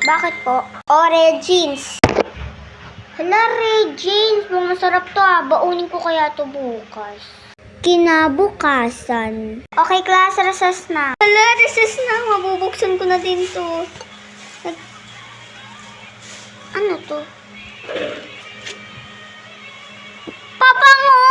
Bakit po? Origins. Hala, Regines, masarap to Baunin ko kaya to bukas. Kinabukasan. Okay, class, recess na. Hala, recess na. Mabubuksan ko na din to. Ano to? Papango!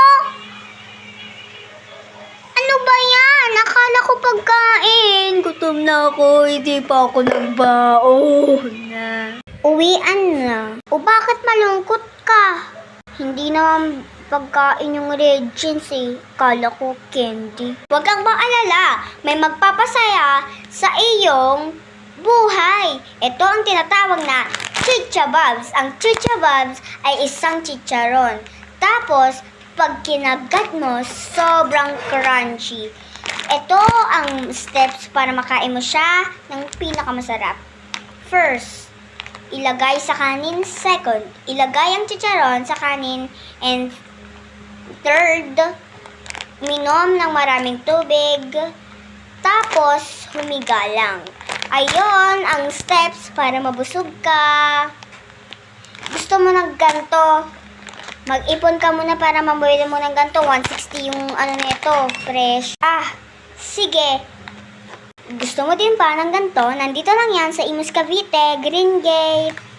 Ano ba yan? Akala ko pagkain. Gutom na ako. Hindi pa ako nagbaon na. Uwian na. O bakit malungkot ka? Hindi naman pagkain yung Regines Kala ko candy. Huwag kang maalala. May magpapasaya sa iyong buhay. Ito ang tinatawag na Chicha Bobs. Ang Chicha Bobs ay isang chicharon. Tapos, pag kinagat mo, sobrang crunchy. Ito ang steps para makain mo siya ng pinakamasarap. First, ilagay sa kanin. Second, ilagay ang chicharon sa kanin. And third, minom ng maraming tubig. Tapos, humiga lang. Ayon ang steps para mabusog ka. Gusto mo ng ganto? Mag-ipon ka muna para mabili mo ng ganto. 160 yung nito, fresh. Sige. Gusto mo din ba ng ganto? Nandito lang yan sa Imus Cavite, Green Gate.